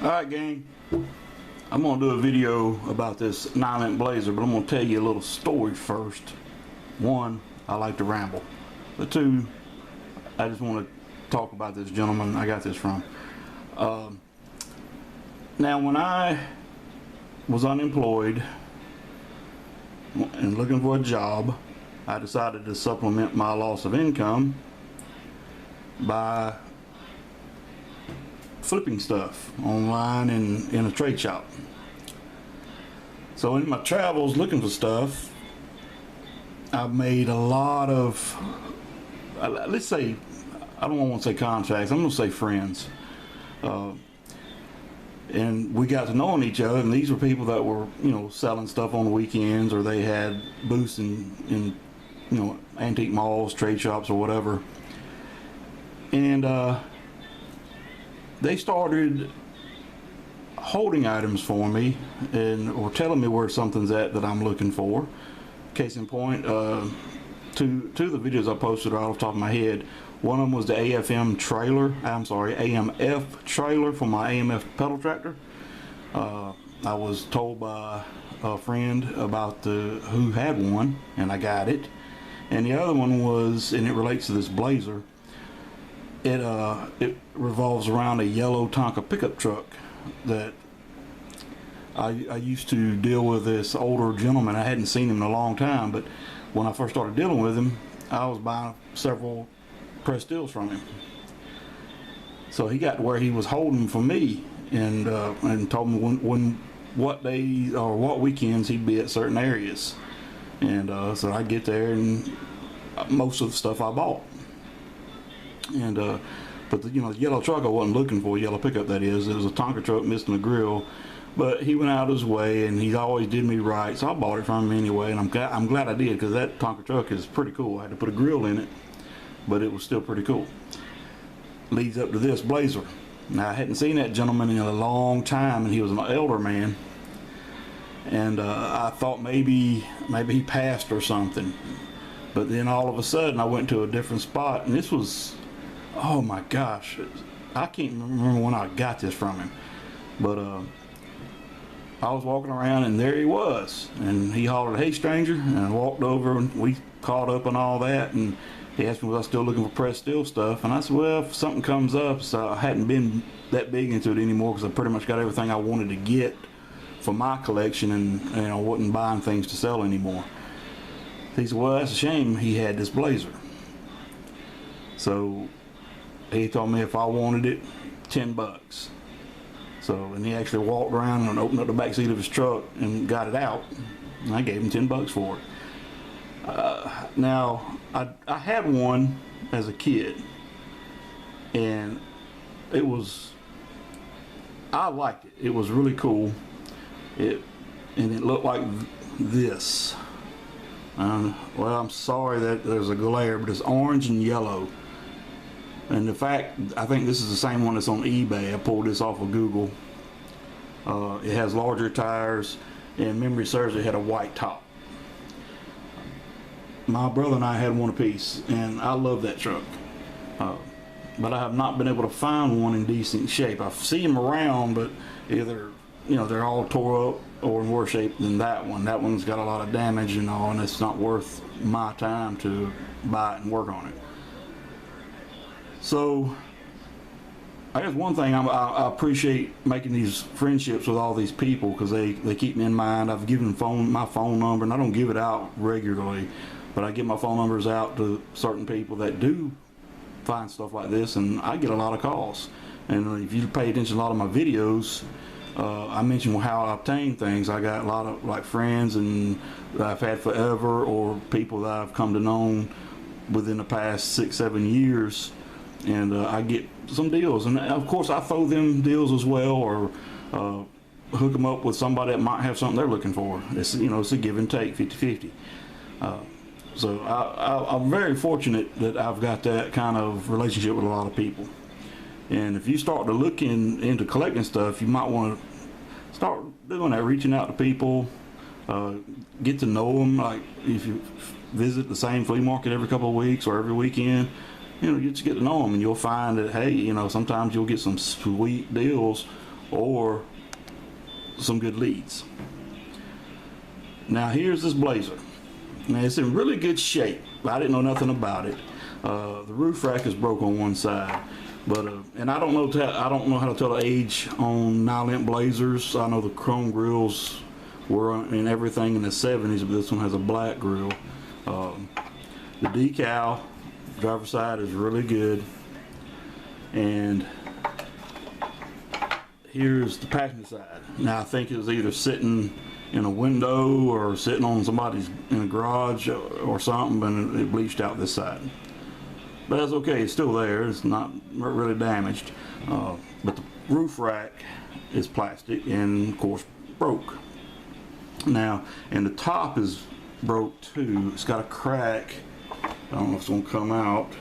Alright gang, I'm going to do a video about this Nylint blazer, but I'm going to tell you a little story first. One, I like to ramble. But two, I just want to talk about this gentleman I got this from. Now when I was unemployed and looking for a job, I decided to supplement my loss of income by flipping stuff online and in a trade shop. So in my travels looking for stuff, I've made a lot of, let's say, I don't want to say contacts, I'm going to say friends. And we got to knowing each other, and these were people that were, selling stuff on the weekends, or they had booths in antique malls, trade shops, or whatever. And they started holding items for me or telling me where something's at that I'm looking for. Case in point, two of the videos I posted are off the top of my head. One of them was the AMF trailer for my AMF pedal tractor. I was told by a friend about who had one, and I got it. And the other one was, and it relates to this blazer, it revolves around a yellow Tonka pickup truck that I used to deal with. This older gentleman. I hadn't seen him in a long time, but when I first started dealing with him, I was buying several press deals from him. So he got to where he was holding for me, and told me what days or what weekends he'd be at certain areas, and so I get there, and most of the stuff I bought. And but the yellow truck I wasn't looking for, yellow pickup that is. It was a Tonka truck missing the grill, but he went out of his way, and he always did me right, so I bought it from him anyway. And I'm glad I did, because that Tonka truck is pretty cool. I had to put a grill in it, but it was still pretty cool. Leads up to this blazer. Now I hadn't seen that gentleman in a long time, and he was an elder man, and I thought maybe he passed or something. But then all of a sudden I went to a different spot, and this was, oh my gosh, I can't remember when I got this from him, but I was walking around, and there he was, and he hollered, "Hey stranger," and I walked over, and we caught up and all that, and he asked me was I still looking for pressed steel stuff, and I said, well, if something comes up. So I hadn't been that big into it anymore, because I pretty much got everything I wanted to get for my collection, and I wasn't buying things to sell anymore. He said, well, that's a shame. He had this blazer. So he told me if I wanted it, $10. So, and he actually walked around and opened up the back seat of his truck and got it out, and I gave him $10 for it. Now, I had one as a kid, and I liked it. It was really cool. And it looked like this. Well, I'm sorry that there's a glare, but it's orange and yellow. And in fact, I think this is the same one that's on eBay. I pulled this off of Google. It has larger tires, and memory serves, it had a white top. My brother and I had one apiece, and I love that truck. But I have not been able to find one in decent shape. I see them around, but either they're all tore up or in worse shape than that one. That one's got a lot of damage and all, and it's not worth my time to buy it and work on it. So I guess one thing I appreciate making these friendships with all these people, because they keep me in mind. I've given my phone number, and I don't give it out regularly, but I give my phone numbers out to certain people that do find stuff like this, and I get a lot of calls. And if you pay attention to a lot of my videos, I mention how I obtain things. I got a lot of friends and that I've had forever, or people that I've come to know within the past 6-7 years, and I get some deals. And of course I throw them deals as well, or hook them up with somebody that might have something they're looking for. It's it's a give and take, 50-50. So I'm very fortunate that I've got that kind of relationship with a lot of people. And if you start to look into collecting stuff, you might want to start doing that, reaching out to people, get to know them. Like if you visit the same flea market every couple of weeks or every weekend, you just get to know them, and you'll find that, hey, sometimes you'll get some sweet deals or some good leads. Now here's this blazer. Now it's in really good shape. I didn't know nothing about it. The roof rack is broke on one side, but and I don't know how to tell the age on Nylint blazers. I know the chrome grills were in everything in the 70s, but this one has a black grill. The decal driver's side is really good, and here's the passenger side. Now I think it was either sitting in a window or sitting on somebody's in a garage or something, and it bleached out this side. But that's okay, it's still there, it's not really damaged. But the roof rack is plastic and of course broke. Now, and the top is broke too. It's got a crack, I don't know if it's gonna come out,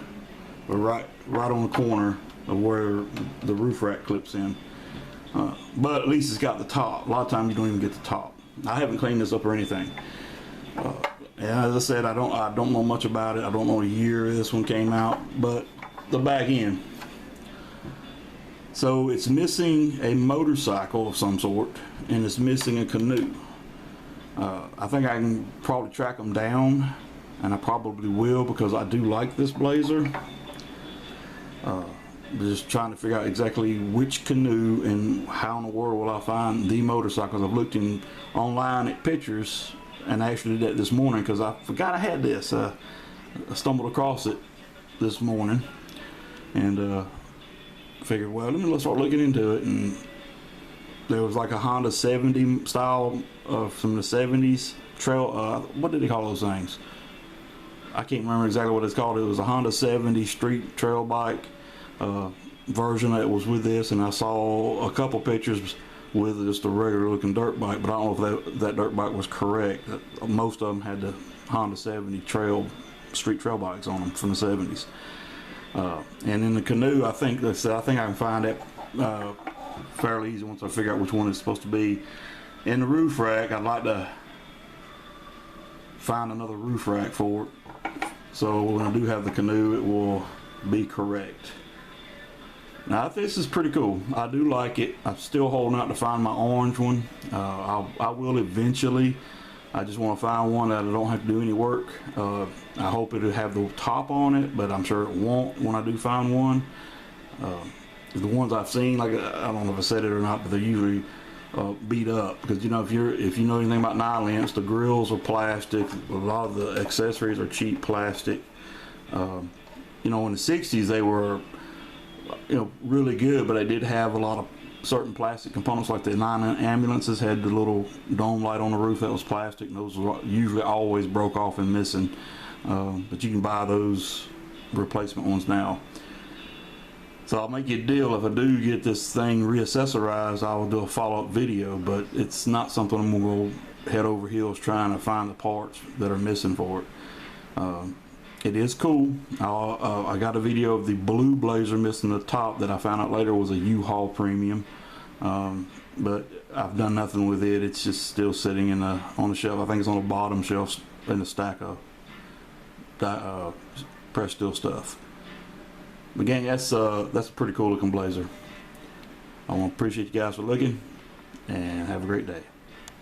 but right on the corner of where the roof rack clips in. But at least it's got the top. A lot of times you don't even get the top. I haven't cleaned this up or anything. And as I said, I don't know much about it. I don't know the year this one came out, but the back end. So it's missing a motorcycle of some sort, and it's missing a canoe. I think I can probably track them down, and I probably will because I do like this blazer. Just trying to figure out exactly which canoe and how in the world will I find the motorcycles. I've looked online at pictures, and I actually did that this morning because I forgot I had this. I stumbled across it this morning and figured, well, let's start looking into it. And there was like a Honda 70 style from the 70s trail. What did they call those things? I can't remember exactly what it's called. It was a Honda 70 street trail bike version that was with this, and I saw a couple pictures with just a regular looking dirt bike, but I don't know if that dirt bike was correct. Most of them had the Honda 70 street trail bikes on them from the 70s. And in the canoe, I think I can find that fairly easy once I figure out which one it's supposed to be. In the roof rack, I'd like to find another roof rack for it, so when I do have the canoe, it will be correct. Now this is pretty cool. I do like it. I'm still holding out to find my orange one. I will eventually. I just want to find one that I don't have to do any work. I hope it'll have the top on it, but I'm sure it won't when I do find one. The ones I've seen, like I don't know if I said it or not, but they're usually beat up because if you know anything about Nylints, the grills are plastic. A lot of the accessories are cheap plastic. In the 60s they were really good, but they did have a lot of certain plastic components, like the Nylint ambulances had the little dome light on the roof that was plastic, and those usually always broke off and missing. But you can buy those replacement ones now. So I'll make you a deal. If I do get this thing reaccessorized, I will do a follow-up video, but it's not something I'm gonna go head over heels trying to find the parts that are missing for it. It is cool. I got a video of the blue blazer missing the top that I found out later was a U-Haul premium, but I've done nothing with it. It's just still sitting on the shelf. I think it's on the bottom shelf in the stack of pressed steel stuff. But again, that's a pretty cool looking blazer. I want to appreciate you guys for looking, and have a great day.